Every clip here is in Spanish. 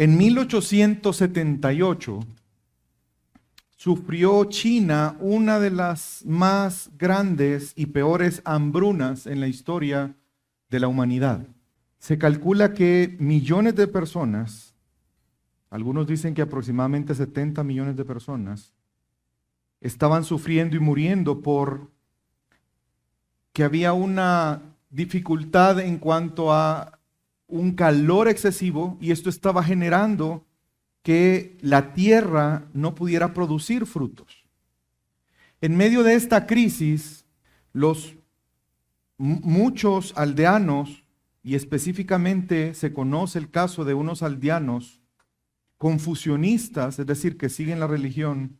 En 1878 sufrió China una de las más grandes y peores hambrunas en la historia de la humanidad. Se calcula que millones de personas, algunos dicen que aproximadamente 70 millones de personas, estaban sufriendo y muriendo por que había una dificultad en cuanto a un calor excesivo, y esto estaba generando que la tierra no pudiera producir frutos. En medio de esta crisis, muchos aldeanos, y específicamente se conoce el caso de unos aldeanos confucionistas, es decir, que siguen la religión,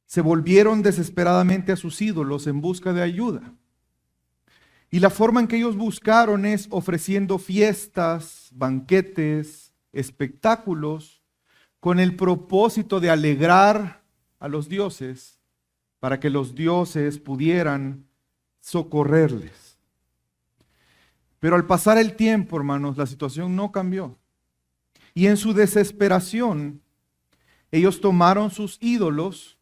se volvieron desesperadamente a sus ídolos en busca de ayuda. Y la forma en que ellos buscaron es ofreciendo fiestas, banquetes, espectáculos, con el propósito de alegrar a los dioses, para que los dioses pudieran socorrerles. Pero al pasar el tiempo, hermanos, la situación no cambió. Y en su desesperación, ellos tomaron sus ídolos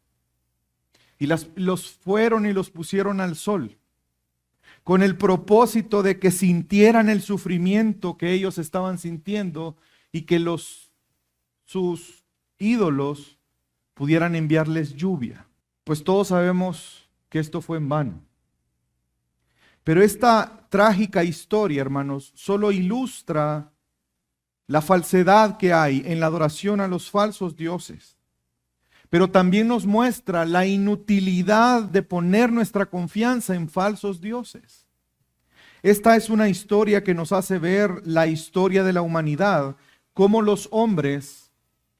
y los fueron y los pusieron al sol, con el propósito de que sintieran el sufrimiento que ellos estaban sintiendo y que sus ídolos pudieran enviarles lluvia. Pues todos sabemos que esto fue en vano. Pero esta trágica historia, hermanos, solo ilustra la falsedad que hay en la adoración a los falsos dioses. Pero también nos muestra la inutilidad de poner nuestra confianza en falsos dioses. Esta es una historia que nos hace ver la historia de la humanidad, cómo los hombres,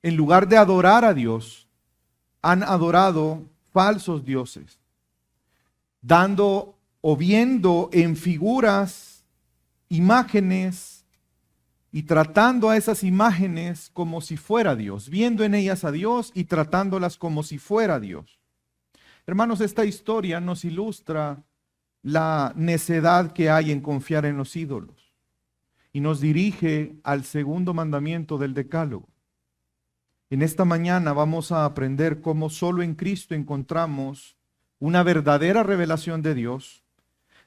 en lugar de adorar a Dios, han adorado falsos dioses, dando o viendo en figuras, imágenes, y tratando a esas imágenes como si fuera Dios, viendo en ellas a Dios y tratándolas como si fuera Dios. Hermanos, esta historia nos ilustra la necedad que hay en confiar en los ídolos y nos dirige al segundo mandamiento del Decálogo. En esta mañana vamos a aprender cómo solo en Cristo encontramos una verdadera revelación de Dios,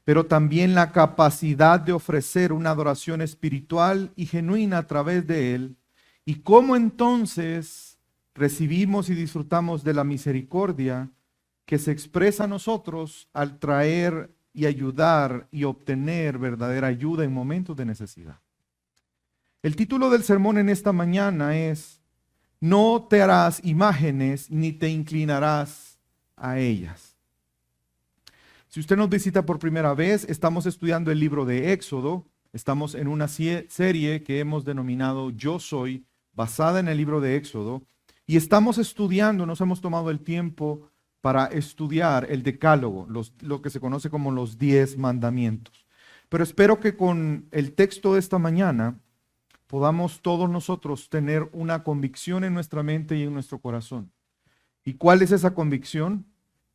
pero también la capacidad de ofrecer una adoración espiritual y genuina a través de Él, y cómo entonces recibimos y disfrutamos de la misericordia que se expresa a nosotros al traer y ayudar y obtener verdadera ayuda en momentos de necesidad. El título del sermón en esta mañana es: no te harás imágenes ni te inclinarás a ellas. Si usted nos visita por primera vez, estamos estudiando el libro de Éxodo. Estamos en una serie que hemos denominado Yo Soy, basada en el libro de Éxodo. Y estamos estudiando, nos hemos tomado el tiempo para estudiar el Decálogo, lo que se conoce como los 10 mandamientos. Pero espero que con el texto de esta mañana podamos todos nosotros tener una convicción en nuestra mente y en nuestro corazón. ¿Y cuál es esa convicción?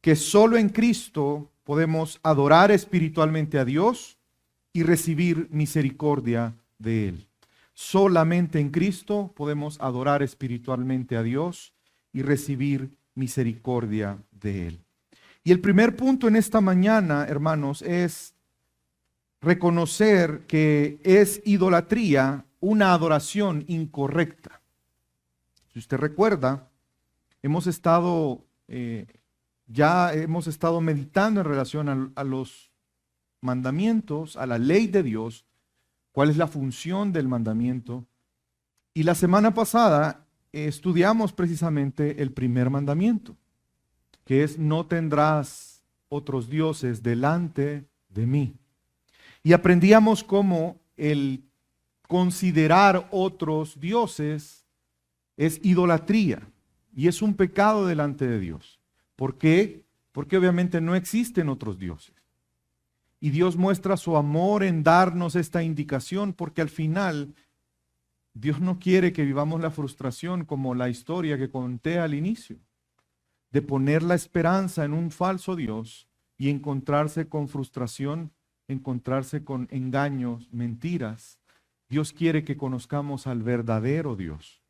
Que solo en Cristo podemos adorar espiritualmente a Dios y recibir misericordia de Él. Solamente en Cristo podemos adorar espiritualmente a Dios y recibir misericordia de Él. Y el primer punto en esta mañana, hermanos, es reconocer que es idolatría una adoración incorrecta. Si usted recuerda, ya hemos estado meditando en relación a los mandamientos, a la ley de Dios, cuál es la función del mandamiento. Y la semana pasada estudiamos precisamente el primer mandamiento, que es: no tendrás otros dioses delante de mí. Y aprendíamos cómo el considerar otros dioses es idolatría y es un pecado delante de Dios. ¿Por qué? Porque obviamente no existen otros dioses. Y Dios muestra su amor en darnos esta indicación, porque al final Dios no quiere que vivamos la frustración como la historia que conté al inicio, de poner la esperanza en un falso Dios y encontrarse con frustración, encontrarse con engaños, mentiras. Dios quiere que conozcamos al verdadero Dios.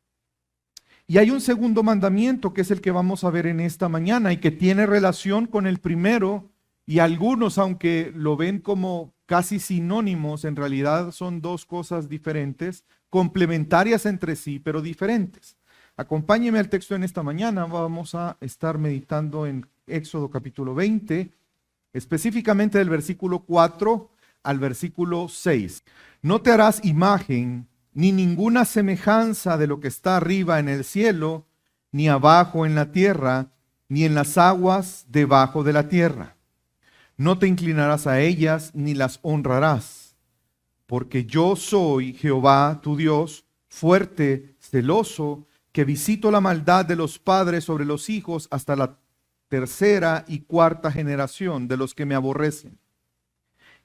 Y hay un segundo mandamiento que es el que vamos a ver en esta mañana y que tiene relación con el primero, y algunos, aunque lo ven como casi sinónimos, en realidad son dos cosas diferentes, complementarias entre sí, pero diferentes. Acompáñeme al texto en esta mañana. Vamos a estar meditando en Éxodo capítulo 20, específicamente del versículo 4 al versículo 6. No te harás imagen ni ninguna semejanza de lo que está arriba en el cielo, ni abajo en la tierra, ni en las aguas debajo de la tierra. No te inclinarás a ellas, ni las honrarás, porque yo soy Jehová tu Dios, fuerte, celoso, que visito la maldad de los padres sobre los hijos hasta la tercera y cuarta generación de los que me aborrecen.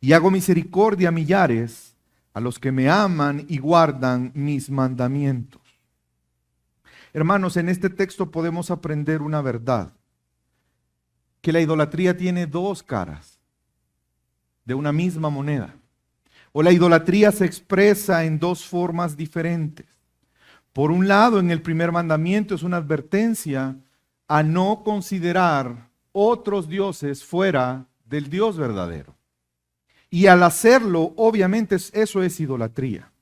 Y hago misericordia a millares, a los que me aman y guardan mis mandamientos. Hermanos, en este texto podemos aprender una verdad, que la idolatría tiene dos caras de una misma moneda, o la idolatría se expresa en dos formas diferentes. Por un lado, en el primer mandamiento es una advertencia a no considerar otros dioses fuera del Dios verdadero. Y al hacerlo, obviamente eso es idolatría.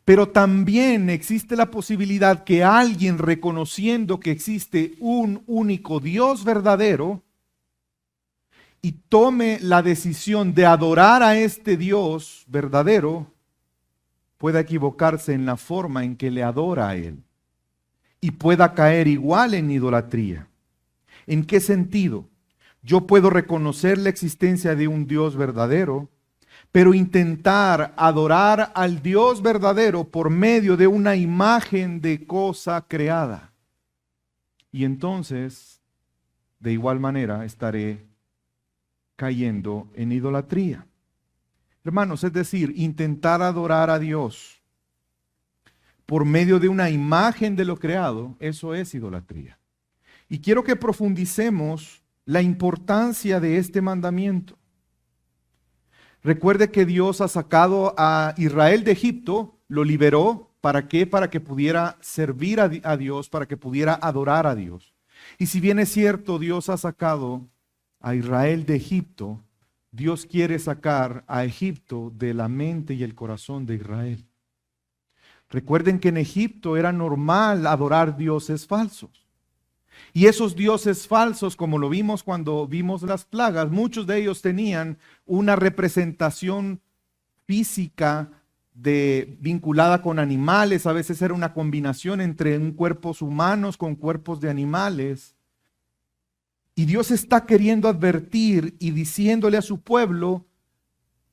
Pero también existe la posibilidad que alguien, reconociendo que existe un único Dios verdadero y tome la decisión de adorar a este Dios verdadero, pueda equivocarse en la forma en que le adora a Él y pueda caer igual en idolatría. ¿En qué sentido? Yo puedo reconocer la existencia de un Dios verdadero, pero intentar adorar al Dios verdadero por medio de una imagen de cosa creada. Y entonces, de igual manera, estaré cayendo en idolatría. Hermanos, es decir, intentar adorar a Dios por medio de una imagen de lo creado, eso es idolatría. Y quiero que profundicemos la importancia de este mandamiento. Recuerde que Dios ha sacado a Israel de Egipto, lo liberó. ¿Para qué? Para que pudiera servir a Dios, para que pudiera adorar a Dios. Y si bien es cierto, Dios ha sacado a Israel de Egipto, Dios quiere sacar a Egipto de la mente y el corazón de Israel. Recuerden que en Egipto era normal adorar dioses falsos. Y esos dioses falsos, como lo vimos cuando vimos las plagas, muchos de ellos tenían una representación física vinculada con animales. A veces era una combinación entre cuerpos humanos con cuerpos de animales. Y Dios está queriendo advertir y diciéndole a su pueblo,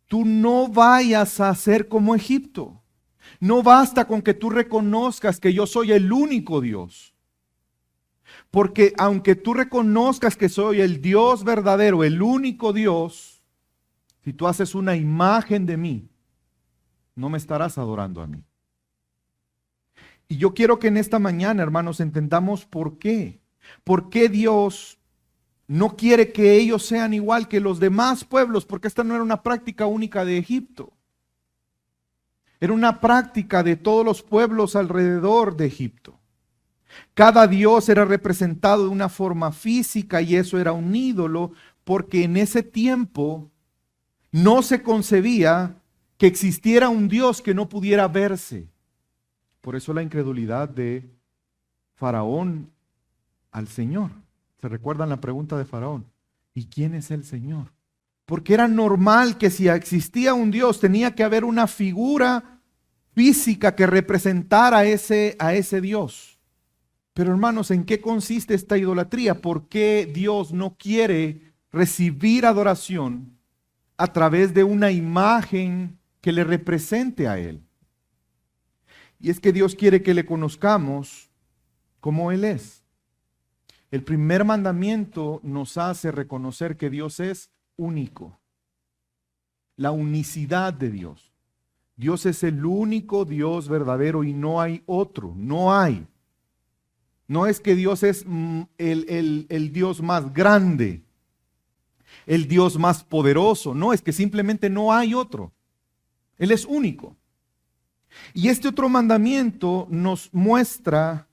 tú no vayas a ser como Egipto. No basta con que tú reconozcas que yo soy el único Dios. Porque aunque tú reconozcas que soy el Dios verdadero, el único Dios, si tú haces una imagen de mí, no me estarás adorando a mí. Y yo quiero que en esta mañana, hermanos, entendamos por qué. ¿Por qué Dios no quiere que ellos sean igual que los demás pueblos? Porque esta no era una práctica única de Egipto. Era una práctica de todos los pueblos alrededor de Egipto. Cada dios era representado de una forma física y eso era un ídolo, porque en ese tiempo no se concebía que existiera un Dios que no pudiera verse. Por eso la incredulidad de Faraón al Señor. ¿Se recuerdan la pregunta de Faraón? ¿Y quién es el Señor? Porque era normal que si existía un Dios tenía que haber una figura física que representara a ese Dios. Pero hermanos, ¿en qué consiste esta idolatría? ¿Por qué Dios no quiere recibir adoración a través de una imagen que le represente a Él? Y es que Dios quiere que le conozcamos como Él es. El primer mandamiento nos hace reconocer que Dios es único. La unicidad de Dios. Dios es el único Dios verdadero y no hay otro, no hay. No es que Dios es el Dios más grande, el Dios más poderoso. No, es que simplemente no hay otro. Él es único. Y este otro mandamiento nos muestra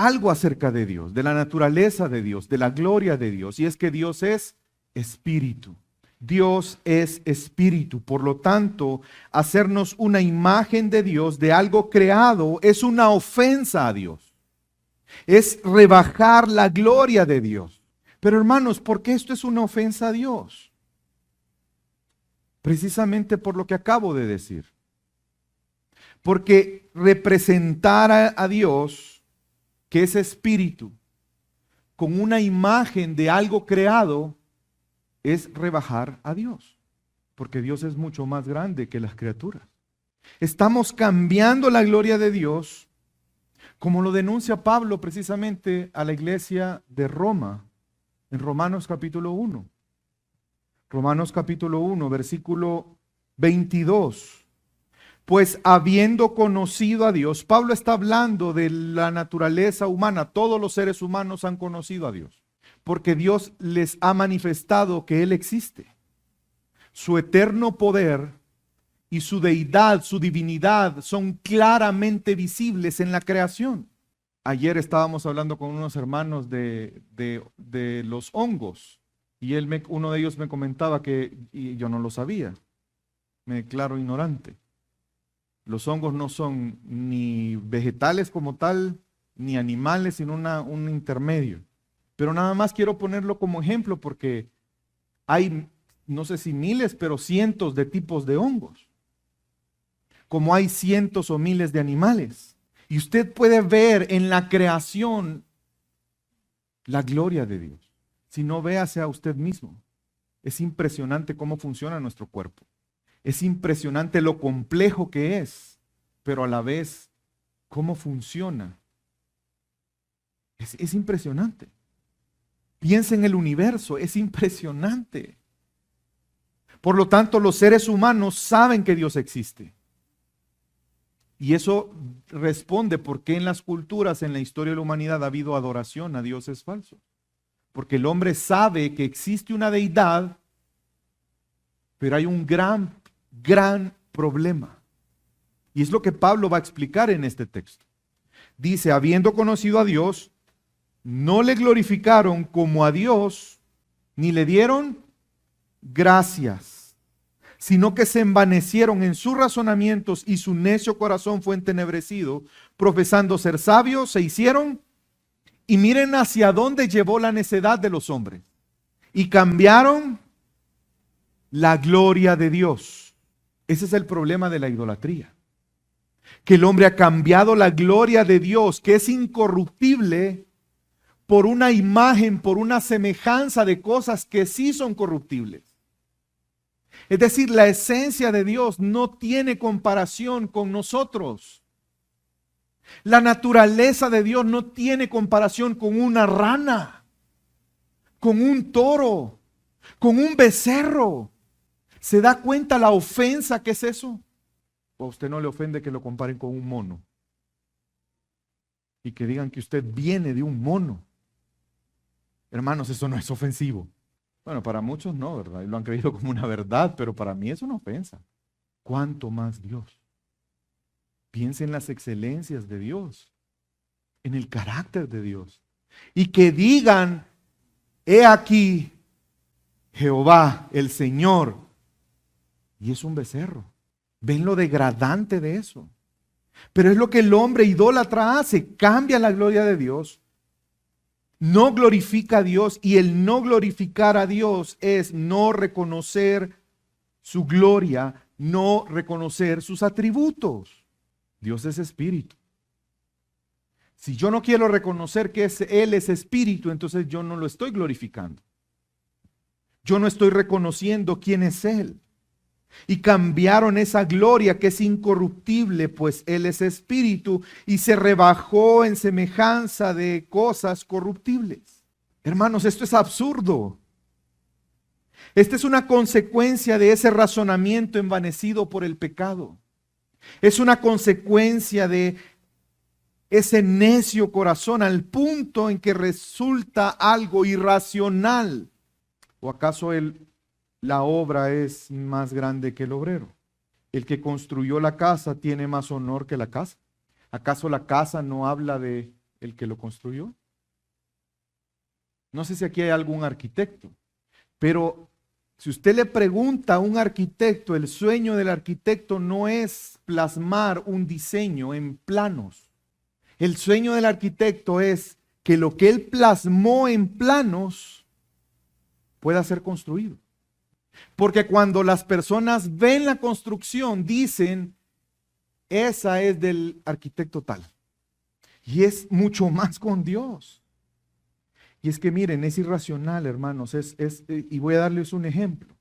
algo acerca de Dios, de la naturaleza de Dios, de la gloria de Dios, y es que Dios es espíritu. Dios es espíritu. Por lo tanto, hacernos una imagen de Dios, de algo creado, es una ofensa a Dios. Es rebajar la gloria de Dios. Pero hermanos, ¿por qué esto es una ofensa a Dios? Precisamente por lo que acabo de decir. Porque representar a Dios, que es espíritu, con una imagen de algo creado, es rebajar a Dios, porque Dios es mucho más grande que las criaturas. Estamos cambiando la gloria de Dios, como lo denuncia Pablo precisamente a la iglesia de Roma, en Romanos capítulo 1. Romanos capítulo 1, versículo 22. Pues habiendo conocido a Dios, Pablo está hablando de la naturaleza humana, todos los seres humanos han conocido a Dios. Porque Dios les ha manifestado que Él existe. Su eterno poder y su deidad, su divinidad son claramente visibles en la creación. Ayer estábamos hablando con unos hermanos de los hongos y uno de ellos me comentaba y yo no lo sabía, me declaro ignorante. Los hongos no son ni vegetales como tal, ni animales, sino un intermedio. Pero nada más quiero ponerlo como ejemplo porque hay, no sé si miles, pero cientos de tipos de hongos. Como hay cientos o miles de animales. Y usted puede ver en la creación la gloria de Dios. Si no, véase a usted mismo. Es impresionante cómo funciona nuestro cuerpo. Es impresionante lo complejo que es, pero a la vez cómo funciona. Es impresionante. Piensa en el universo, es impresionante. Por lo tanto, los seres humanos saben que Dios existe. Y eso responde por qué en las culturas, en la historia de la humanidad, ha habido adoración a dioses falsos. Porque el hombre sabe que existe una deidad, pero hay un gran problema. Y es lo que Pablo va a explicar en este texto. Dice, habiendo conocido a Dios, no le glorificaron como a Dios, ni le dieron gracias, sino que se envanecieron en sus razonamientos y su necio corazón fue entenebrecido, profesando ser sabios, se hicieron, y miren hacia dónde llevó la necedad de los hombres, y cambiaron la gloria de Dios. Ese es el problema de la idolatría, que el hombre ha cambiado la gloria de Dios, que es incorruptible, por una imagen, por una semejanza de cosas que sí son corruptibles. Es decir, la esencia de Dios no tiene comparación con nosotros. La naturaleza de Dios no tiene comparación con una rana, con un toro, con un becerro. ¿Se da cuenta la ofensa que es eso? ¿O a usted no le ofende que lo comparen con un mono? Y que digan que usted viene de un mono. Hermanos, eso no es ofensivo. Bueno, para muchos no, ¿verdad? Y lo han creído como una verdad, pero para mí es una ofensa. ¿Cuánto más Dios? Piense en las excelencias de Dios, en el carácter de Dios. Y que digan, he aquí, Jehová, el Señor. Y es un becerro. ¿Ven lo degradante de eso? Pero es lo que el hombre idólatra hace, cambia la gloria de Dios. No glorifica a Dios, y el no glorificar a Dios es no reconocer su gloria, no reconocer sus atributos. Dios es espíritu. Si yo no quiero reconocer que Él es espíritu, entonces yo no lo estoy glorificando. Yo no estoy reconociendo quién es Él. Y cambiaron esa gloria que es incorruptible, pues Él es espíritu, y se rebajó en semejanza de cosas corruptibles. Hermanos, esto es absurdo. Esta es una consecuencia de ese razonamiento envanecido por el pecado. Es una consecuencia de ese necio corazón al punto en que resulta algo irracional. ¿O acaso la obra es más grande que el obrero? El que construyó la casa tiene más honor que la casa. ¿Acaso la casa no habla de el que lo construyó. No sé si aquí hay algún arquitecto, pero si usted le pregunta a un arquitecto, el sueño del arquitecto no es plasmar un diseño en planos. El sueño del arquitecto es que lo que él plasmó en planos pueda ser construido. Porque cuando las personas ven la construcción, dicen, esa es del arquitecto tal. Y es mucho más con Dios. Y es que miren, es irracional, hermanos, y voy a darles un ejemplo.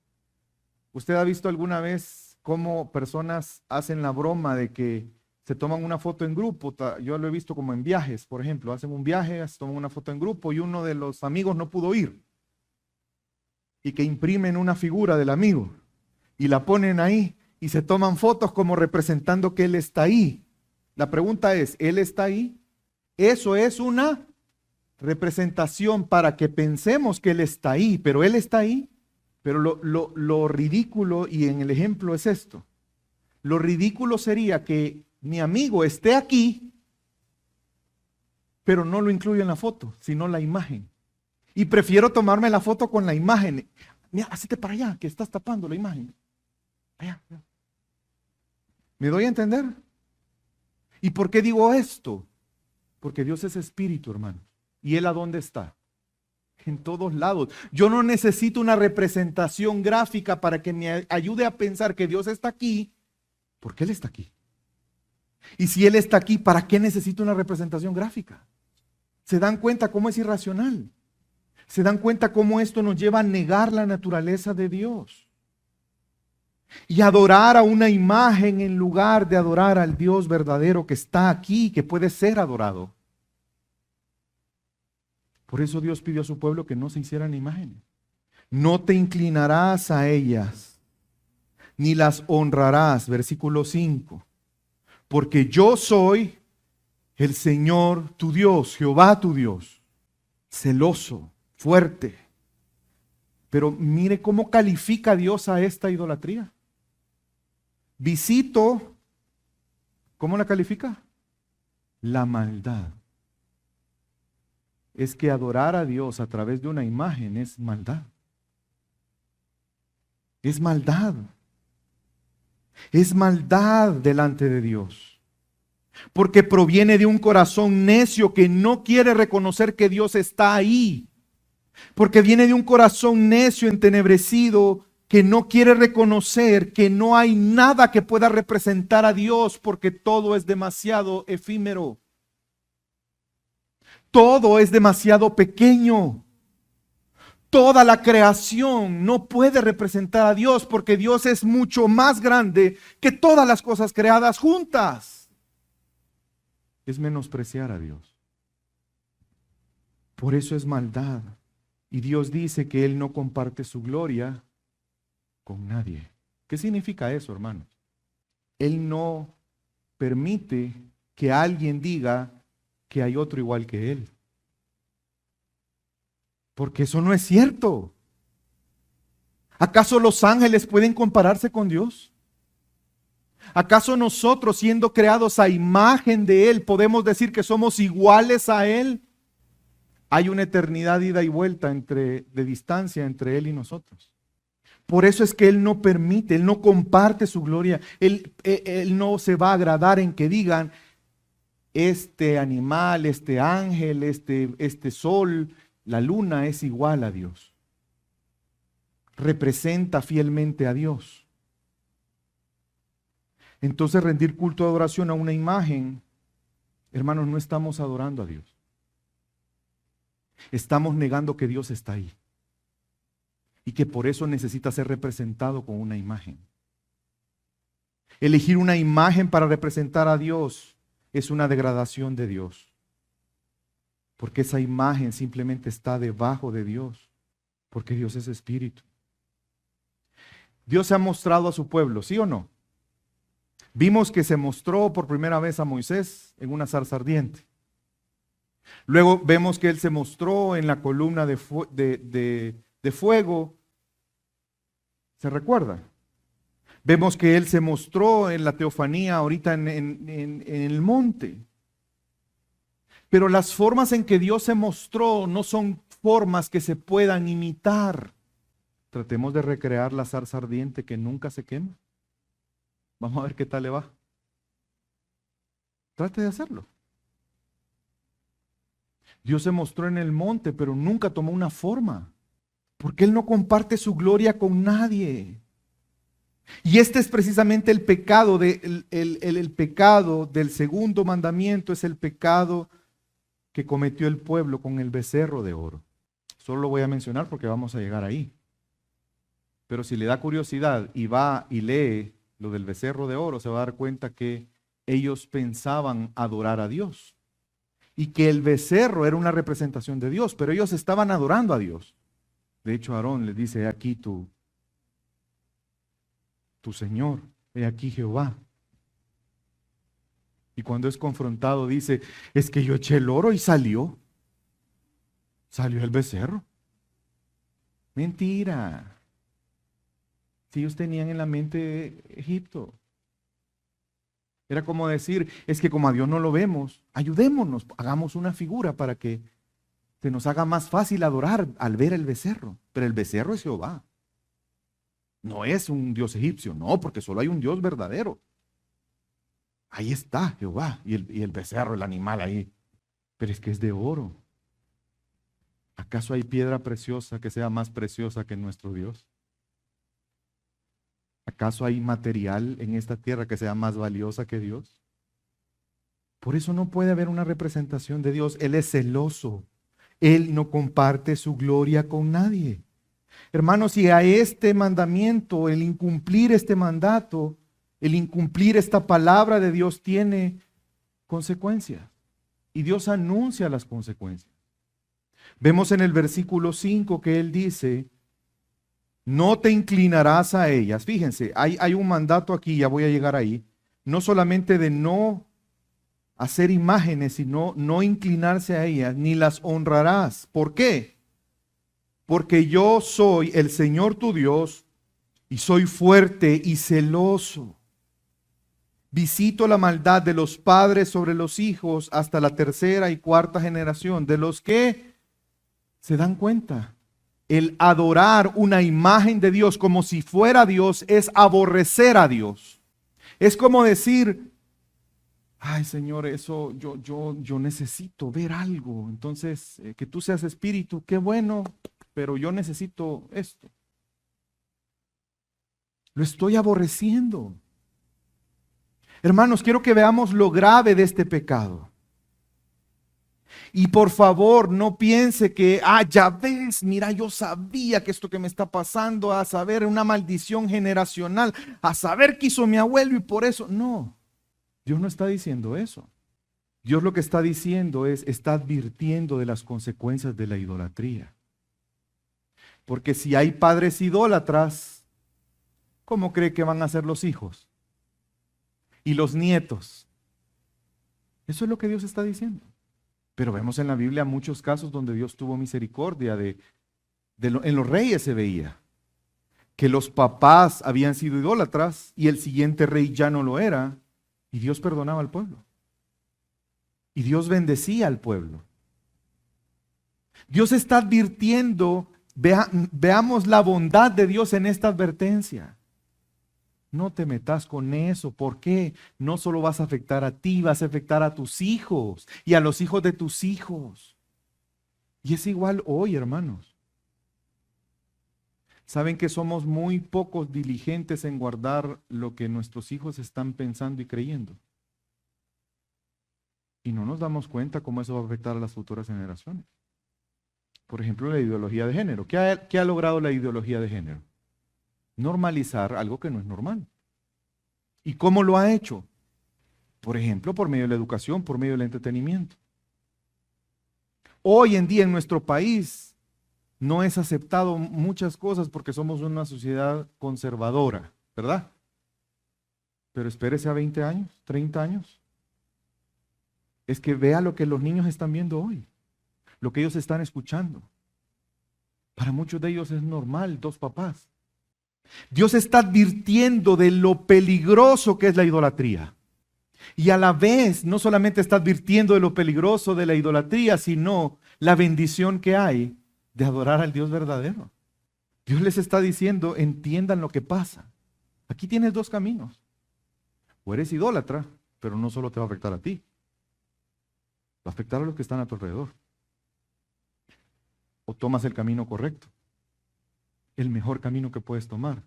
¿Usted ha visto alguna vez cómo personas hacen la broma de que se toman una foto en grupo? Yo lo he visto como en viajes, por ejemplo, hacen un viaje, se toman una foto en grupo y uno de los amigos no pudo ir. Y que imprimen una figura del amigo y la ponen ahí y se toman fotos como representando que él está ahí. La pregunta es, ¿él está ahí? Eso es una representación para que pensemos que él está ahí, pero él está ahí. Pero lo ridículo, y en el ejemplo es esto, lo ridículo sería que mi amigo esté aquí, pero no lo incluyo en la foto, sino la imagen. Y prefiero tomarme la foto con la imagen. Mira, hacete para allá, que estás tapando la imagen. Allá. ¿Me doy a entender? ¿Y por qué digo esto? Porque Dios es espíritu, hermano. ¿Y Él a dónde está? En todos lados. Yo no necesito una representación gráfica para que me ayude a pensar que Dios está aquí, porque Él está aquí. Y si Él está aquí, ¿para qué necesito una representación gráfica? ¿Se dan cuenta cómo es irracional? ¿Se dan cuenta cómo esto nos lleva a negar la naturaleza de Dios? Y adorar a una imagen en lugar de adorar al Dios verdadero que está aquí, que puede ser adorado. Por eso Dios pidió a su pueblo que no se hicieran imágenes. No te inclinarás a ellas, ni las honrarás, versículo 5. Porque yo soy el Señor tu Dios, Jehová tu Dios, celoso, fuerte. Pero mire cómo califica Dios a esta idolatría. Visito, ¿cómo la califica? La maldad. Es que adorar a Dios a través de una imagen es maldad. Es maldad. Es maldad delante de Dios. Porque proviene de un corazón necio que no quiere reconocer que Dios está ahí. Porque viene de un corazón necio, entenebrecido, que no quiere reconocer que no hay nada que pueda representar a Dios porque todo es demasiado efímero. Todo es demasiado pequeño. Toda la creación no puede representar a Dios porque Dios es mucho más grande que todas las cosas creadas juntas. Es menospreciar a Dios. Por eso es maldad. Y Dios dice que Él no comparte su gloria con nadie. ¿Qué significa eso, hermanos? Él no permite que alguien diga que hay otro igual que Él. Porque eso no es cierto. ¿Acaso los ángeles pueden compararse con Dios? ¿Acaso nosotros, siendo creados a imagen de Él, podemos decir que somos iguales a Él? Hay una eternidad ida y vuelta de distancia entre Él y nosotros. Por eso es que Él no permite, Él no comparte su gloria. Él no se va a agradar en que digan, este animal, este ángel, este sol, la luna es igual a Dios. Representa fielmente a Dios. Entonces rendir culto de adoración a una imagen, hermanos, no estamos adorando a Dios. Estamos negando que Dios está ahí. Y que por eso necesita ser representado con una imagen. Elegir una imagen para representar a Dios es una degradación de Dios. Porque esa imagen simplemente está debajo de Dios. Porque Dios es espíritu. Dios se ha mostrado a su pueblo, ¿sí o no? Vimos que se mostró por primera vez a Moisés en una zarza ardiente. Luego vemos que Él se mostró en la columna de fuego. ¿Se recuerda? Vemos que Él se mostró en la teofanía ahorita en el monte. Pero las formas en que Dios se mostró no son formas que se puedan imitar. Tratemos de recrear la zarza ardiente que nunca se quema. Vamos a ver qué tal le va. Trate de hacerlo. Dios se mostró en el monte, pero nunca tomó una forma, porque Él no comparte su gloria con nadie. Y este es precisamente el pecado, el pecado del segundo mandamiento, es el pecado que cometió el pueblo con el becerro de oro. Solo lo voy a mencionar porque vamos a llegar ahí. Pero si le da curiosidad y va y lee lo del becerro de oro, se va a dar cuenta que ellos pensaban adorar a Dios y que el becerro era una representación de Dios, pero ellos estaban adorando a Dios. De hecho, Aarón les dice: he aquí tu Señor, he aquí Jehová. Y cuando es confrontado dice: es que yo eché el oro y salió el becerro. Mentira. Si ellos tenían en la mente Egipto. Era como decir: es que como a Dios no lo vemos, ayudémonos, hagamos una figura para que se nos haga más fácil adorar al ver el becerro. Pero el becerro es Jehová. No es un dios egipcio, no, porque solo hay un Dios verdadero. Ahí está Jehová y el becerro, el animal ahí. Pero es que es de oro. ¿Acaso hay piedra preciosa que sea más preciosa que nuestro Dios? ¿Acaso hay material en esta tierra que sea más valiosa que Dios? Por eso no puede haber una representación de Dios. Él es celoso. Él no comparte su gloria con nadie. Hermanos, y a este mandamiento, el incumplir este mandato, el incumplir esta palabra de Dios tiene consecuencias. Y Dios anuncia las consecuencias. Vemos en el versículo 5 que Él dice: no te inclinarás a ellas. Fíjense, hay un mandato aquí, ya voy a llegar ahí, no solamente de no hacer imágenes, sino no inclinarse a ellas, ni las honrarás. ¿Por qué? Porque yo soy el Señor tu Dios, y soy fuerte y celoso. Visito la maldad de los padres sobre los hijos hasta la tercera y cuarta generación, de los que se dan cuenta. El adorar una imagen de Dios como si fuera Dios es aborrecer a Dios. Es como decir: ay, Señor, eso yo necesito ver algo. Entonces, que tú seas espíritu, qué bueno, pero yo necesito esto. Lo estoy aborreciendo. Hermanos, quiero que veamos lo grave de este pecado. Y por favor, no piense que, ya ves, mira, yo sabía que esto que me está pasando, a saber, una maldición generacional, a saber que hizo mi abuelo y por eso. No, Dios no está diciendo eso. Dios lo que está diciendo está advirtiendo de las consecuencias de la idolatría. Porque si hay padres idólatras, ¿cómo cree que van a ser los hijos? Y los nietos. Eso es lo que Dios está diciendo. Pero vemos en la Biblia muchos casos donde Dios tuvo misericordia. En los reyes se veía que los papás habían sido idólatras y el siguiente rey ya no lo era, y Dios perdonaba al pueblo. Y Dios bendecía al pueblo. Dios está advirtiendo, veamos la bondad de Dios en esta advertencia. No te metas con eso. ¿Por qué? No solo vas a afectar a ti, vas a afectar a tus hijos y a los hijos de tus hijos. Y es igual hoy, hermanos. Saben que somos muy pocos diligentes en guardar lo que nuestros hijos están pensando y creyendo. Y no nos damos cuenta cómo eso va a afectar a las futuras generaciones. Por ejemplo, la ideología de género. ¿Qué ha logrado la ideología de género? Normalizar algo que no es normal. ¿Y cómo lo ha hecho? Por ejemplo, por medio de la educación, por medio del entretenimiento. Hoy en día en nuestro país no es aceptado muchas cosas porque somos una sociedad conservadora, ¿verdad? Pero espérese a 20 años, 30 años. Es que vea lo que los niños están viendo hoy, lo que ellos están escuchando. Para muchos de ellos es normal, 2 papás. Dios está advirtiendo de lo peligroso que es la idolatría. Y a la vez, no solamente está advirtiendo de lo peligroso de la idolatría, sino la bendición que hay de adorar al Dios verdadero. Dios les está diciendo, entiendan lo que pasa. Aquí tienes dos caminos. O eres idólatra, pero no solo te va a afectar a ti, va a afectar a los que están a tu alrededor. O tomas el camino correcto, el mejor camino que puedes tomar,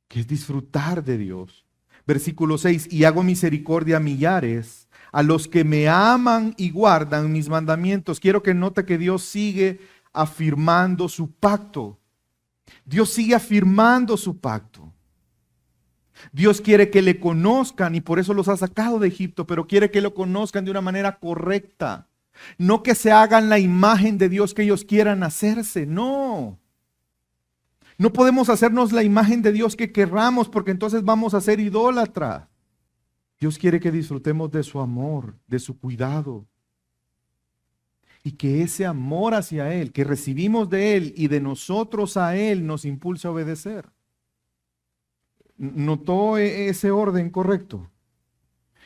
que es disfrutar de Dios. Versículo 6, y hago misericordia a millares, a los que me aman y guardan mis mandamientos. Quiero que note que Dios sigue afirmando su pacto. Dios sigue afirmando su pacto. Dios quiere que le conozcan y por eso los ha sacado de Egipto, pero quiere que lo conozcan de una manera correcta. No que se hagan la imagen de Dios que ellos quieran hacerse, no. No podemos hacernos la imagen de Dios que querramos porque entonces vamos a ser idólatras. Dios quiere que disfrutemos de su amor, de su cuidado. Y que ese amor hacia Él, que recibimos de Él y de nosotros a Él, nos impulse a obedecer. ¿Notó ese orden correcto?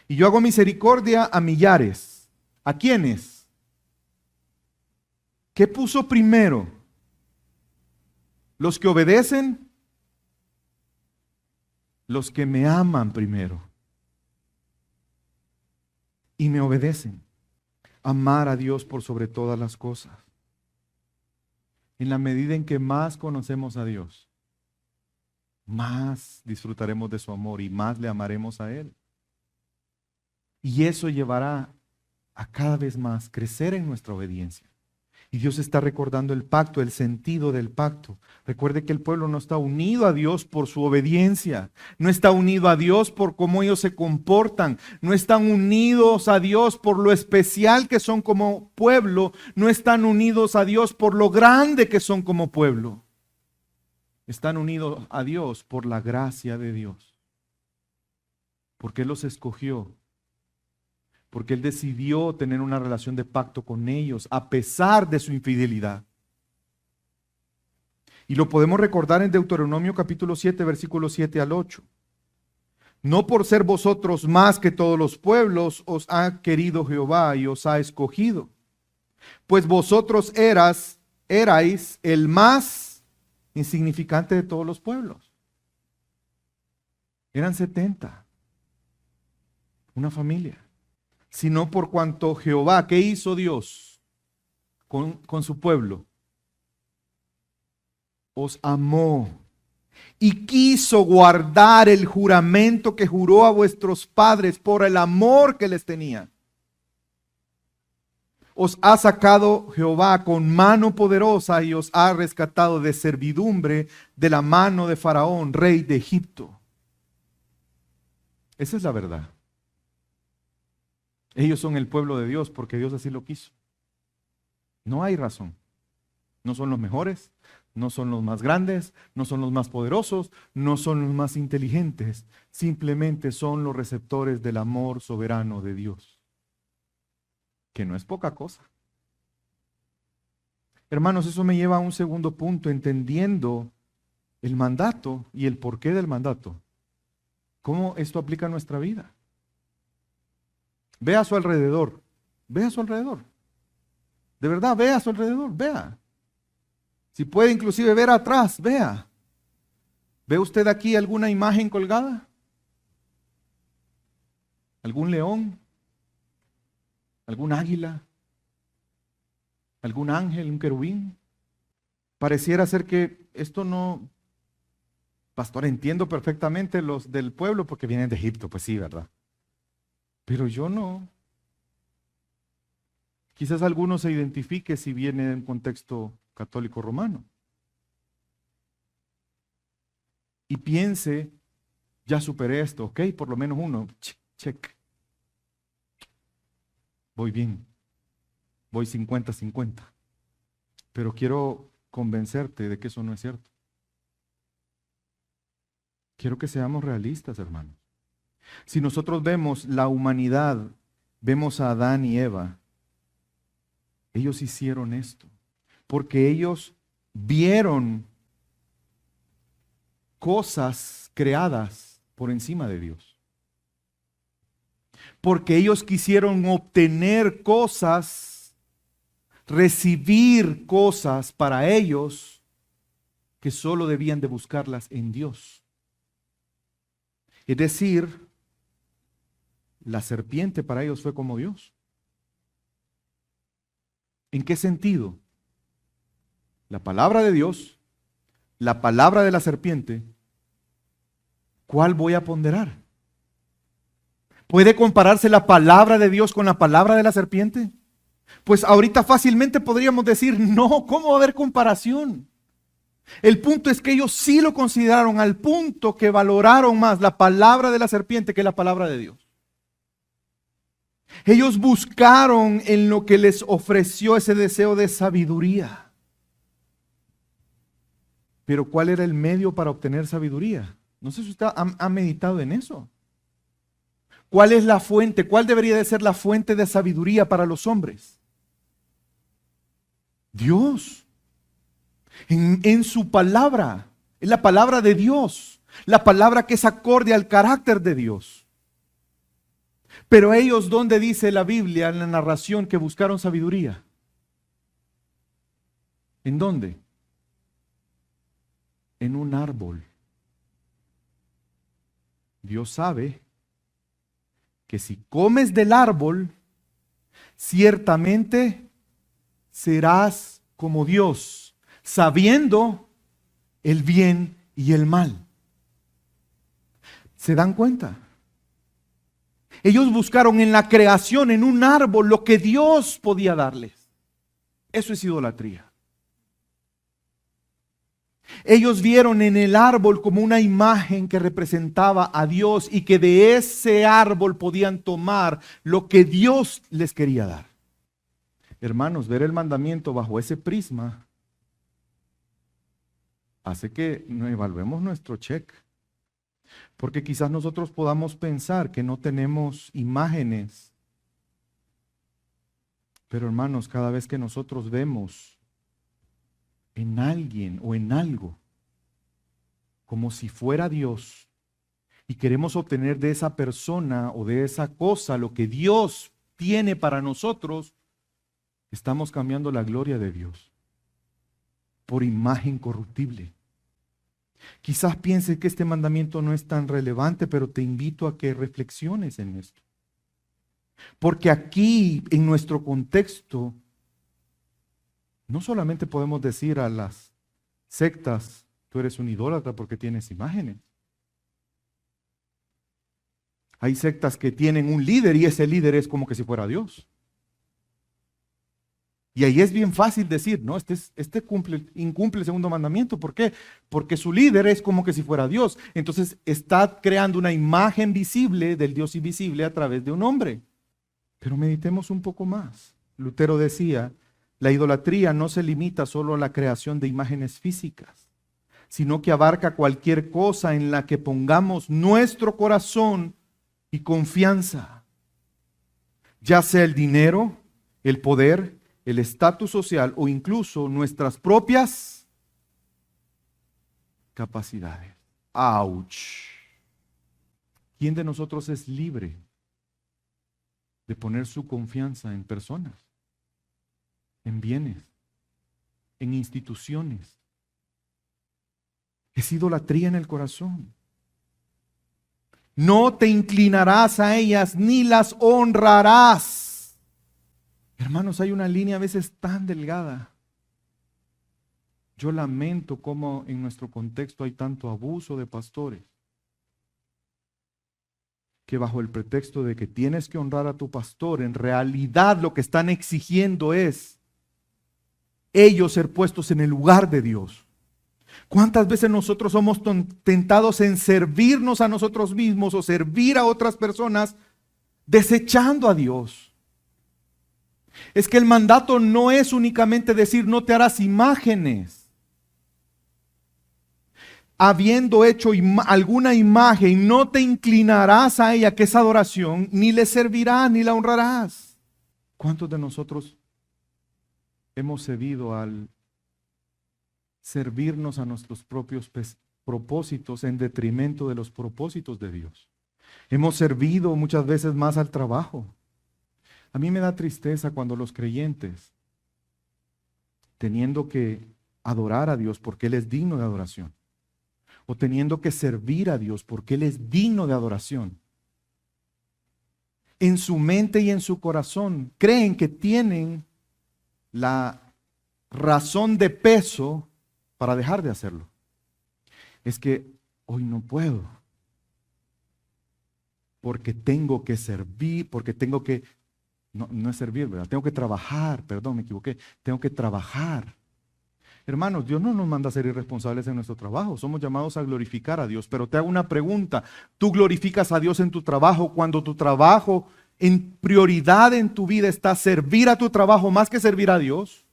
Y yo hago misericordia a millares. ¿A quiénes? ¿Qué puso primero? ¿Los que obedecen? Los que me aman primero. Y me obedecen. Amar a Dios por sobre todas las cosas. En la medida en que más conocemos a Dios, más disfrutaremos de su amor y más le amaremos a Él. Y eso llevará a cada vez más crecer en nuestra obediencia. Y Dios está recordando el pacto, el sentido del pacto. Recuerde que el pueblo no está unido a Dios por su obediencia, no está unido a Dios por cómo ellos se comportan, no están unidos a Dios por lo especial que son como pueblo, no están unidos a Dios por lo grande que son como pueblo. Están unidos a Dios por la gracia de Dios, porque Él los escogió. Porque Él decidió tener una relación de pacto con ellos a pesar de su infidelidad. Y lo podemos recordar en Deuteronomio capítulo 7, versículos 7 al 8. No por ser vosotros más que todos los pueblos os ha querido Jehová y os ha escogido. Pues vosotros erais el más insignificante de todos los pueblos. Eran 70. Una familia. Sino por cuanto Jehová, ¿qué hizo Dios con su pueblo? Os amó y quiso guardar el juramento que juró a vuestros padres por el amor que les tenía. Os ha sacado Jehová con mano poderosa y os ha rescatado de servidumbre de la mano de Faraón, rey de Egipto. Esa es la verdad. Ellos son el pueblo de Dios porque Dios así lo quiso. No hay razón. No son los mejores, no son los más grandes, no son los más poderosos, no son los más inteligentes. Simplemente son los receptores del amor soberano de Dios. Que no es poca cosa. Hermanos, eso me lleva a un segundo punto, entendiendo el mandato y el porqué del mandato. ¿Cómo esto aplica a nuestra vida? Ve a su alrededor, ve a su alrededor. De verdad, ve a su alrededor, vea. Si puede inclusive ver atrás, vea. ¿Ve usted aquí alguna imagen colgada? ¿Algún león? ¿Algún águila? ¿Algún ángel, un querubín? Pareciera ser que esto no... Pastor, entiendo perfectamente los del pueblo porque vienen de Egipto, pues sí, ¿verdad? Pero yo no. Quizás alguno se identifique si viene de un contexto católico romano. Y piense, ya superé esto, ok, por lo menos uno, check. Voy bien, voy 50-50. Pero quiero convencerte de que eso no es cierto. Quiero que seamos realistas, hermanos. Si nosotros vemos la humanidad, vemos a Adán y Eva, ellos hicieron esto, porque ellos vieron cosas creadas por encima de Dios. porque ellos quisieron obtener cosas, recibir cosas para ellos que solo debían de buscarlas en Dios. Es decir, la serpiente para ellos fue como Dios. ¿En qué sentido? La palabra de Dios, la palabra de la serpiente, ¿cuál voy a ponderar? ¿Puede compararse la palabra de Dios con la palabra de la serpiente? Pues ahorita fácilmente podríamos decir, no, ¿cómo va a haber comparación? El punto es que ellos sí lo consideraron al punto que valoraron más la palabra de la serpiente que la palabra de Dios. Ellos buscaron en lo que les ofreció ese deseo de sabiduría. Pero ¿cuál era el medio para obtener sabiduría? No sé si usted ha meditado en eso. ¿Cuál es la fuente? ¿Cuál debería de ser la fuente de sabiduría para los hombres? Dios. En su palabra. Es la palabra de Dios. La palabra que es acorde al carácter de Dios. Pero ellos, ¿dónde dice la Biblia en la narración que buscaron sabiduría? ¿En dónde? En un árbol. Dios sabe que si comes del árbol, ciertamente serás como Dios, sabiendo el bien y el mal. ¿Se dan cuenta? Ellos buscaron en la creación, en un árbol, lo que Dios podía darles. Eso es idolatría. Ellos vieron en el árbol como una imagen que representaba a Dios y que de ese árbol podían tomar lo que Dios les quería dar. Hermanos, ver el mandamiento bajo ese prisma hace que evaluemos nuestro check. Porque quizás nosotros podamos pensar que no tenemos imágenes. Pero hermanos, cada vez que nosotros vemos en alguien o en algo como si fuera Dios y queremos obtener de esa persona o de esa cosa lo que Dios tiene para nosotros, estamos cambiando la gloria de Dios por imagen corruptible. Quizás pienses que este mandamiento no es tan relevante, pero te invito a que reflexiones en esto. Porque aquí, en nuestro contexto, no solamente podemos decir a las sectas, tú eres un idólatra porque tienes imágenes. Hay sectas que tienen un líder y ese líder es como que si fuera Dios. Y ahí es bien fácil decir, no, este incumple el segundo mandamiento. ¿Por qué? Porque su líder es como que si fuera Dios. Entonces está creando una imagen visible del Dios invisible a través de un hombre. Pero meditemos un poco más. Lutero decía, la idolatría no se limita solo a la creación de imágenes físicas, sino que abarca cualquier cosa en la que pongamos nuestro corazón y confianza. Ya sea el dinero, el poder, el estatus social o incluso nuestras propias capacidades. ¡Auch! ¿Quién de nosotros es libre de poner su confianza en personas, en bienes, en instituciones? Es idolatría en el corazón. No te inclinarás a ellas ni las honrarás. Hermanos, hay una línea a veces tan delgada. Yo lamento cómo en nuestro contexto hay tanto abuso de pastores, que bajo el pretexto de que tienes que honrar a tu pastor, en realidad lo que están exigiendo es ellos ser puestos en el lugar de Dios. ¿Cuántas veces nosotros somos tentados en servirnos a nosotros mismos o servir a otras personas desechando a Dios? Es que el mandato no es únicamente decir no te harás imágenes. Habiendo hecho alguna imagen, no te inclinarás a ella, que es adoración, ni le servirás, ni la honrarás. ¿Cuántos de nosotros hemos cedido al servirnos a nuestros propios propósitos en detrimento de los propósitos de Dios? Hemos servido muchas veces más al trabajo. A mí me da tristeza cuando los creyentes, teniendo que adorar a Dios porque Él es digno de adoración, o teniendo que servir a Dios porque Él es digno de adoración, en su mente y en su corazón creen que tienen la razón de peso para dejar de hacerlo. Es que hoy no puedo, porque tengo que servir, porque tengo que, no es servir, ¿verdad? Tengo que trabajar, perdón, me equivoqué, tengo que trabajar. Hermanos, Dios no nos manda a ser irresponsables en nuestro trabajo, somos llamados a glorificar a Dios, pero te hago una pregunta, ¿tú glorificas a Dios en tu trabajo cuando tu trabajo en prioridad en tu vida está servir a tu trabajo más que servir a Dios?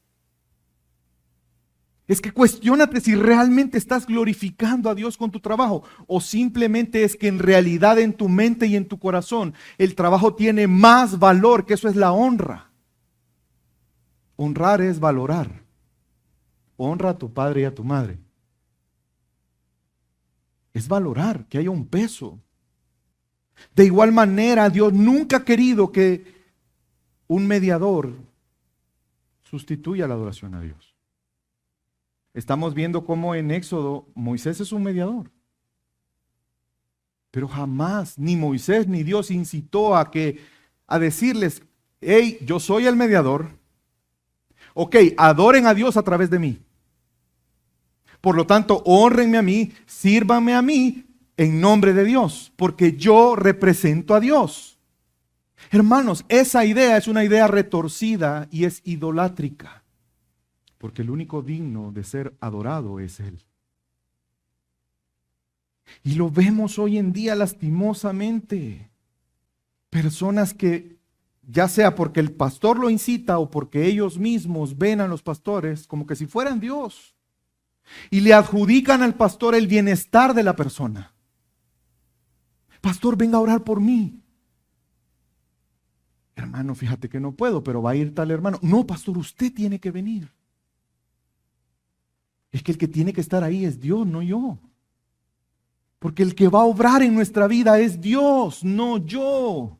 Es que cuestiónate si realmente estás glorificando a Dios con tu trabajo o simplemente es que en realidad en tu mente y en tu corazón el trabajo tiene más valor, que eso es la honra. Honrar es valorar. Honra a tu padre y a tu madre. Es valorar, que haya un peso. De igual manera, Dios nunca ha querido que un mediador sustituya la adoración a Dios. Estamos viendo cómo en Éxodo Moisés es un mediador. Pero jamás ni Moisés ni Dios incitó a decirles, hey, yo soy el mediador. Ok, adoren a Dios a través de mí. Por lo tanto, honrenme a mí, sírvanme a mí en nombre de Dios, porque yo represento a Dios. Hermanos, esa idea es una idea retorcida y es idolátrica, porque el único digno de ser adorado es Él. Y lo vemos hoy en día lastimosamente. Personas que, ya sea porque el pastor lo incita o porque ellos mismos ven a los pastores como que si fueran Dios. Y le adjudican al pastor el bienestar de la persona. Pastor, venga a orar por mí. Hermano, fíjate que no puedo, pero va a ir tal hermano. No, pastor, usted tiene que venir. Es que el que tiene que estar ahí es Dios, no yo. Porque el que va a obrar en nuestra vida es Dios, no yo.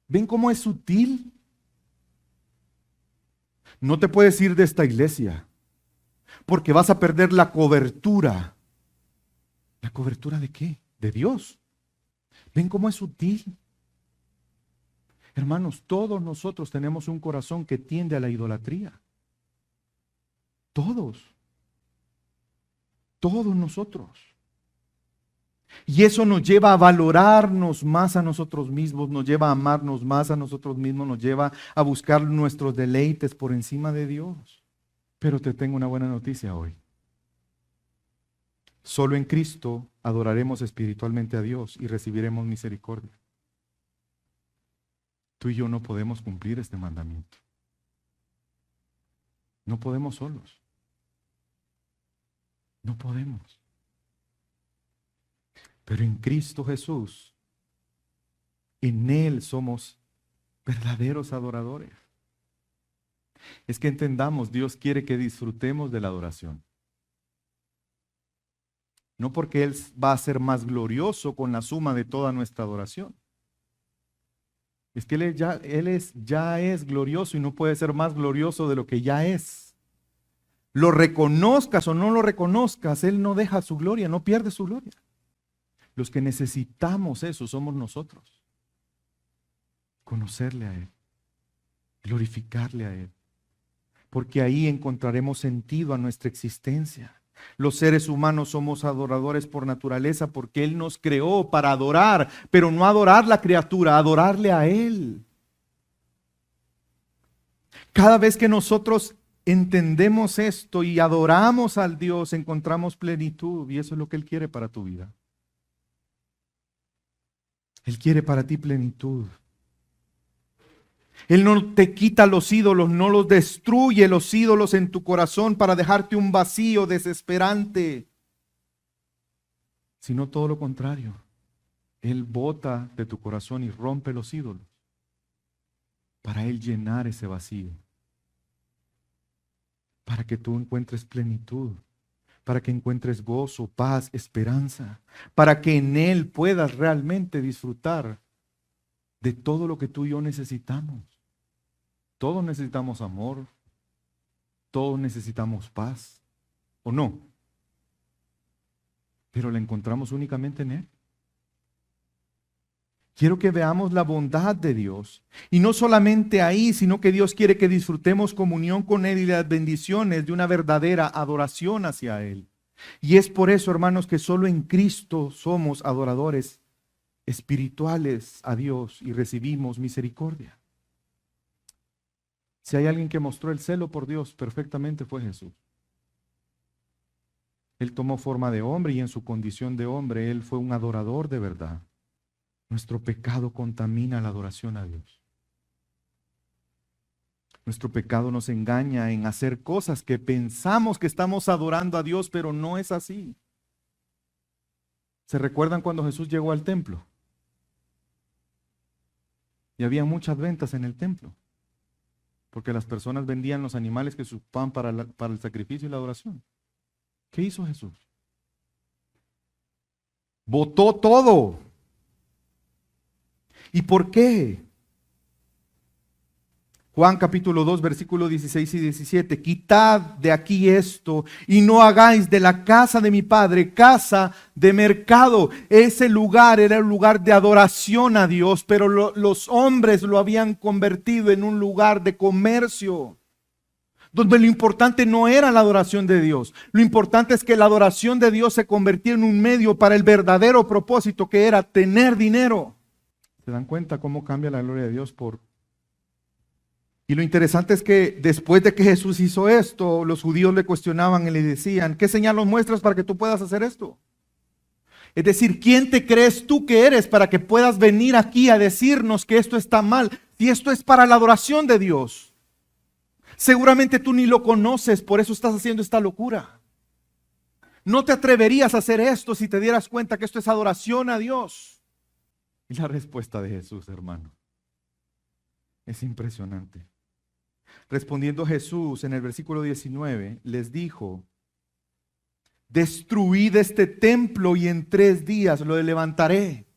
¿Ven cómo es sutil? No te puedes ir de esta iglesia porque vas a perder la cobertura. ¿La cobertura de qué? De Dios. ¿Ven cómo es sutil? Hermanos, todos nosotros tenemos un corazón que tiende a la idolatría. Todos. Todos nosotros. Y eso nos lleva a valorarnos más a nosotros mismos, nos lleva a amarnos más a nosotros mismos, nos lleva a buscar nuestros deleites por encima de Dios. Pero te tengo una buena noticia hoy. Solo en Cristo adoraremos espiritualmente a Dios y recibiremos misericordia. Tú y yo no podemos cumplir este mandamiento. No podemos solos. No podemos. Pero en Cristo Jesús, en Él somos verdaderos adoradores. Es que entendamos, Dios quiere que disfrutemos de la adoración. No porque Él va a ser más glorioso con la suma de toda nuestra adoración. Es que ya es glorioso y no puede ser más glorioso de lo que ya es. Lo reconozcas o no lo reconozcas, Él no deja su gloria, no pierde su gloria. Los que necesitamos eso somos nosotros. Conocerle a Él, glorificarle a Él. Porque ahí encontraremos sentido a nuestra existencia. Los seres humanos somos adoradores por naturaleza porque Él nos creó para adorar, pero no adorar la criatura, adorarle a Él. Cada vez que nosotros entendemos esto y adoramos al Dios, encontramos plenitud y eso es lo que Él quiere para tu vida. Él quiere para ti plenitud. Él no te quita los ídolos, no los destruye los ídolos en tu corazón para dejarte un vacío desesperante, sino todo lo contrario. Él bota de tu corazón y rompe los ídolos para Él llenar ese vacío, para que tú encuentres plenitud, para que encuentres gozo, paz, esperanza, para que en Él puedas realmente disfrutar de todo lo que tú y yo necesitamos. Todos necesitamos amor, todos necesitamos paz, ¿o no? Pero la encontramos únicamente en Él. Quiero que veamos la bondad de Dios. Y no solamente ahí, sino que Dios quiere que disfrutemos comunión con Él y las bendiciones de una verdadera adoración hacia Él. Y es por eso, hermanos, que solo en Cristo somos adoradores espirituales a Dios y recibimos misericordia. Si hay alguien que mostró el celo por Dios perfectamente, fue Jesús. Él tomó forma de hombre y en su condición de hombre, Él fue un adorador de verdad. Nuestro pecado contamina la adoración a Dios. Nuestro pecado nos engaña en hacer cosas que pensamos que estamos adorando a Dios, pero no es así. ¿Se recuerdan cuando Jesús llegó al templo? Y había muchas ventas en el templo, porque las personas vendían los animales que se ocupaban para el sacrificio y la adoración. ¿Qué hizo Jesús? Botó todo. ¿Y por qué? Juan capítulo 2, versículos 16 y 17. Quitad de aquí esto y no hagáis de la casa de mi padre casa de mercado. Ese lugar era un lugar de adoración a Dios, pero los hombres lo habían convertido en un lugar de comercio, donde lo importante no era la adoración de Dios. Lo importante es que la adoración de Dios se convirtió en un medio para el verdadero propósito, que era tener dinero. ¿Se dan cuenta cómo cambia la gloria de Dios por? Y lo interesante es que después de que Jesús hizo esto, los judíos le cuestionaban y le decían, ¿qué señal nos muestras para que tú puedas hacer esto? Es decir, ¿quién te crees tú que eres para que puedas venir aquí a decirnos que esto está mal? Si esto es para la adoración de Dios. Seguramente tú ni lo conoces, por eso estás haciendo esta locura. No te atreverías a hacer esto si te dieras cuenta que esto es adoración a Dios. Y la respuesta de Jesús, hermano, es impresionante. Respondiendo Jesús en el versículo 19, les dijo, destruid este templo y en 3 días lo levantaré.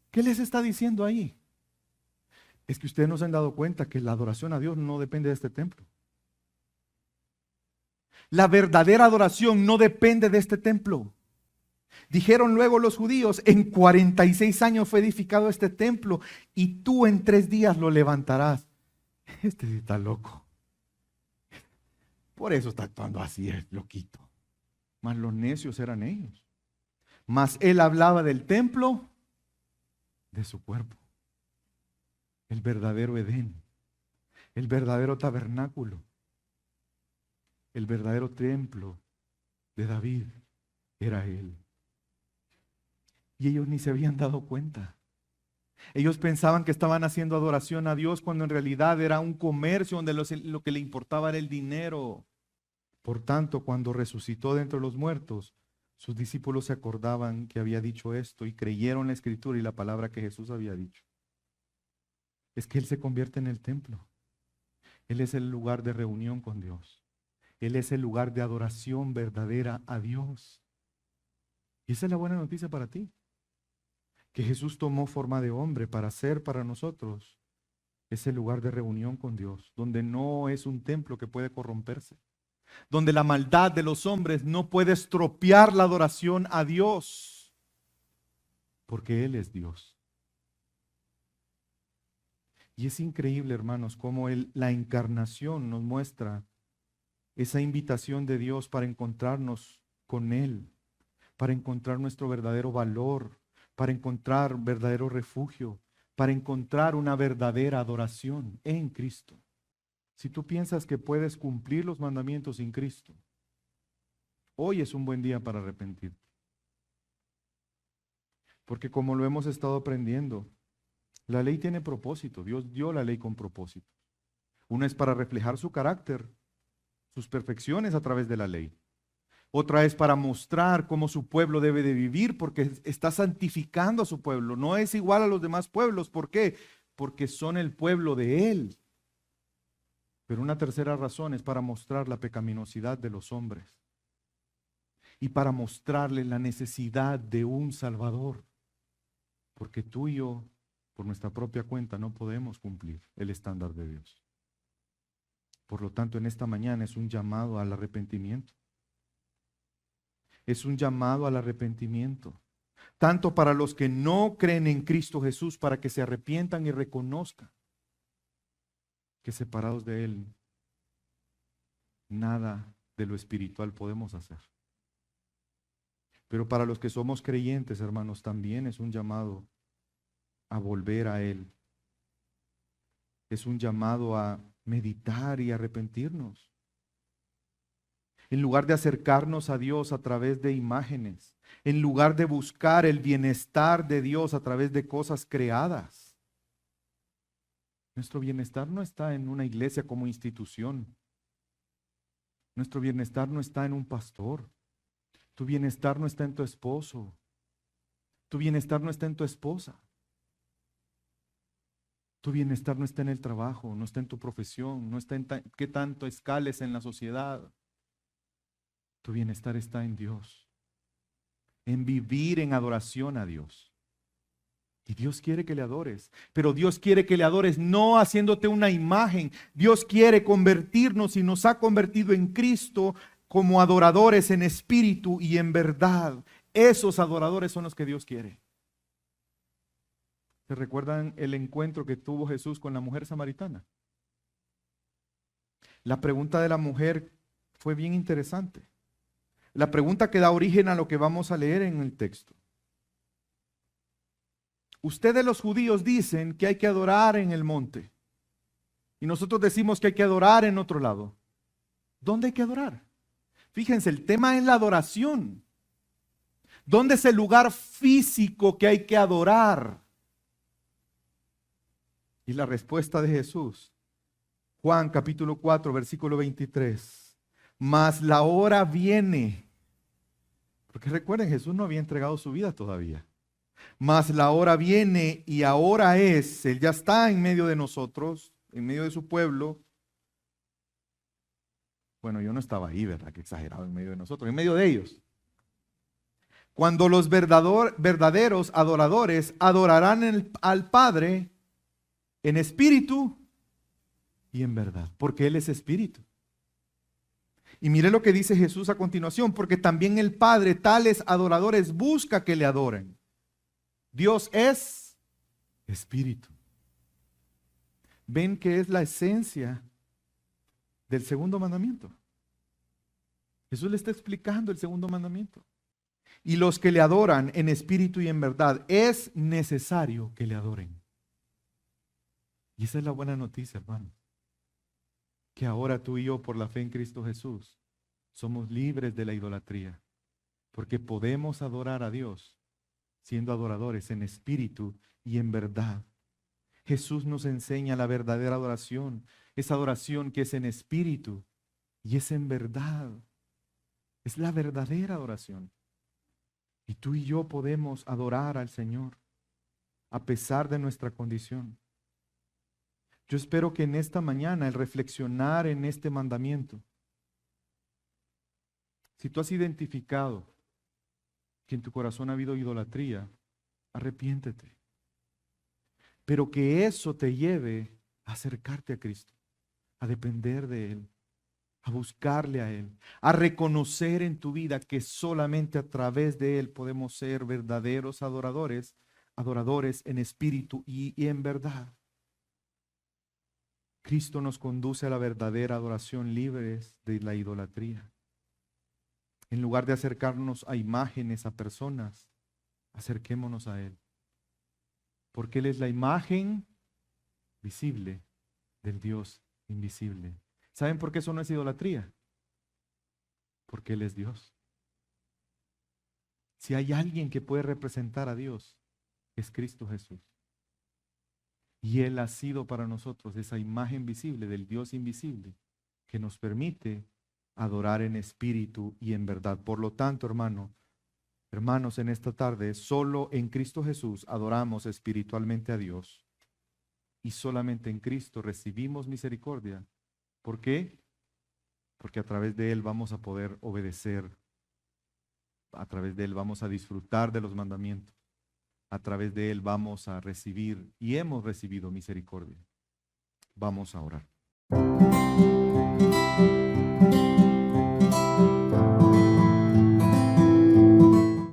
¿Qué les está diciendo ahí? Es que ustedes no se han dado cuenta que la adoración a Dios no depende de este templo. La verdadera adoración no depende de este templo. Dijeron luego los judíos, en 46 años fue edificado este templo y tú en 3 días lo levantarás. Este sí está loco. Por eso está actuando así, es loquito. Mas los necios eran ellos. Mas él hablaba del templo de su cuerpo. El verdadero Edén. El verdadero tabernáculo. El verdadero templo de David era él. Y ellos ni se habían dado cuenta. Ellos pensaban que estaban haciendo adoración a Dios cuando en realidad era un comercio donde lo que le importaba era el dinero. Por tanto, cuando resucitó de entre los muertos, sus discípulos se acordaban que había dicho esto y creyeron la escritura y la palabra que Jesús había dicho. Es que Él se convierte en el templo. Él es el lugar de reunión con Dios. Él es el lugar de adoración verdadera a Dios. Y esa es la buena noticia para ti. Que Jesús tomó forma de hombre para ser para nosotros ese lugar de reunión con Dios, donde no es un templo que puede corromperse, donde la maldad de los hombres no puede estropear la adoración a Dios, porque Él es Dios. Y es increíble, hermanos, cómo la encarnación nos muestra esa invitación de Dios para encontrarnos con Él, para encontrar nuestro verdadero valor, para encontrar verdadero refugio, para encontrar una verdadera adoración en Cristo. Si tú piensas que puedes cumplir los mandamientos sin Cristo, hoy es un buen día para arrepentirte. Porque como lo hemos estado aprendiendo, la ley tiene propósito. Dios dio la ley con propósito. Una es para reflejar su carácter, sus perfecciones a través de la ley. Otra es para mostrar cómo su pueblo debe de vivir, porque está santificando a su pueblo. No es igual a los demás pueblos. ¿Por qué? Porque son el pueblo de Él. Pero una tercera razón es para mostrar la pecaminosidad de los hombres. y para mostrarle la necesidad de un Salvador. Porque tú y yo, por nuestra propia cuenta, no podemos cumplir el estándar de Dios. Por lo tanto, en esta mañana es un llamado al arrepentimiento. Es un llamado al arrepentimiento. Tanto para los que no creen en Cristo Jesús, para que se arrepientan y reconozcan que separados de Él, nada de lo espiritual podemos hacer. Pero para los que somos creyentes, hermanos, también es un llamado a volver a Él. Es un llamado a meditar y arrepentirnos. En lugar de acercarnos a Dios a través de imágenes, en lugar de buscar el bienestar de Dios a través de cosas creadas. Nuestro bienestar no está en una iglesia como institución. Nuestro bienestar no está en un pastor. Tu bienestar no está en tu esposo. Tu bienestar no está en tu esposa. Tu bienestar no está en el trabajo, no está en tu profesión, no está en qué tanto escales en la sociedad. Tu bienestar está en Dios, en vivir en adoración a Dios. Y Dios quiere que le adores, pero Dios quiere que le adores no haciéndote una imagen. Dios quiere convertirnos y nos ha convertido en Cristo como adoradores en espíritu y en verdad. Esos adoradores son los que Dios quiere. ¿Se recuerdan el encuentro que tuvo Jesús con la mujer samaritana? La pregunta de la mujer fue bien interesante. La pregunta que da origen a lo que vamos a leer en el texto. Ustedes los judíos dicen que hay que adorar en el monte. Y nosotros decimos que hay que adorar en otro lado. ¿Dónde hay que adorar? Fíjense, el tema es la adoración. ¿Dónde es el lugar físico que hay que adorar? Y la respuesta de Jesús, Juan capítulo 4, versículo 23. Mas la hora viene. Porque recuerden, Jesús no había entregado su vida todavía. Mas la hora viene y ahora es. Él ya está en medio de nosotros, en medio de su pueblo. Bueno, yo no estaba ahí, ¿verdad? Qué exagerado, en medio de nosotros, en medio de ellos. Cuando los verdaderos adoradores adorarán al Padre en espíritu y en verdad, porque Él es espíritu. Y mire lo que dice Jesús a continuación, porque también el Padre tales adoradores busca que le adoren. Dios es espíritu. ¿Ven que es la esencia del segundo mandamiento? Jesús le está explicando el segundo mandamiento. Y los que le adoran en espíritu y en verdad, es necesario que le adoren. Y esa es la buena noticia, hermano. Que ahora tú y yo, por la fe en Cristo Jesús, somos libres de la idolatría. Porque podemos adorar a Dios siendo adoradores en espíritu y en verdad. Jesús nos enseña la verdadera adoración. Esa adoración que es en espíritu y es en verdad. Es la verdadera adoración. Y tú y yo podemos adorar al Señor a pesar de nuestra condición. Yo espero que en esta mañana, el reflexionar en este mandamiento, si tú has identificado que en tu corazón ha habido idolatría, arrepiéntete. Pero que eso te lleve a acercarte a Cristo, a depender de Él, a buscarle a Él, a reconocer en tu vida que solamente a través de Él podemos ser verdaderos adoradores, adoradores en espíritu y en verdad. Cristo nos conduce a la verdadera adoración libres de la idolatría. En lugar de acercarnos a imágenes, a personas, acerquémonos a Él. Porque Él es la imagen visible del Dios invisible. ¿Saben por qué eso no es idolatría? Porque Él es Dios. Si hay alguien que puede representar a Dios, es Cristo Jesús. Y Él ha sido para nosotros esa imagen visible del Dios invisible que nos permite adorar en espíritu y en verdad. Por lo tanto, hermanos, en esta tarde, solo en Cristo Jesús adoramos espiritualmente a Dios. Y solamente en Cristo recibimos misericordia. ¿Por qué? Porque a través de Él vamos a poder obedecer A través de Él vamos a disfrutar de los mandamientos. A través de Él vamos a recibir y hemos recibido misericordia. Vamos a orar.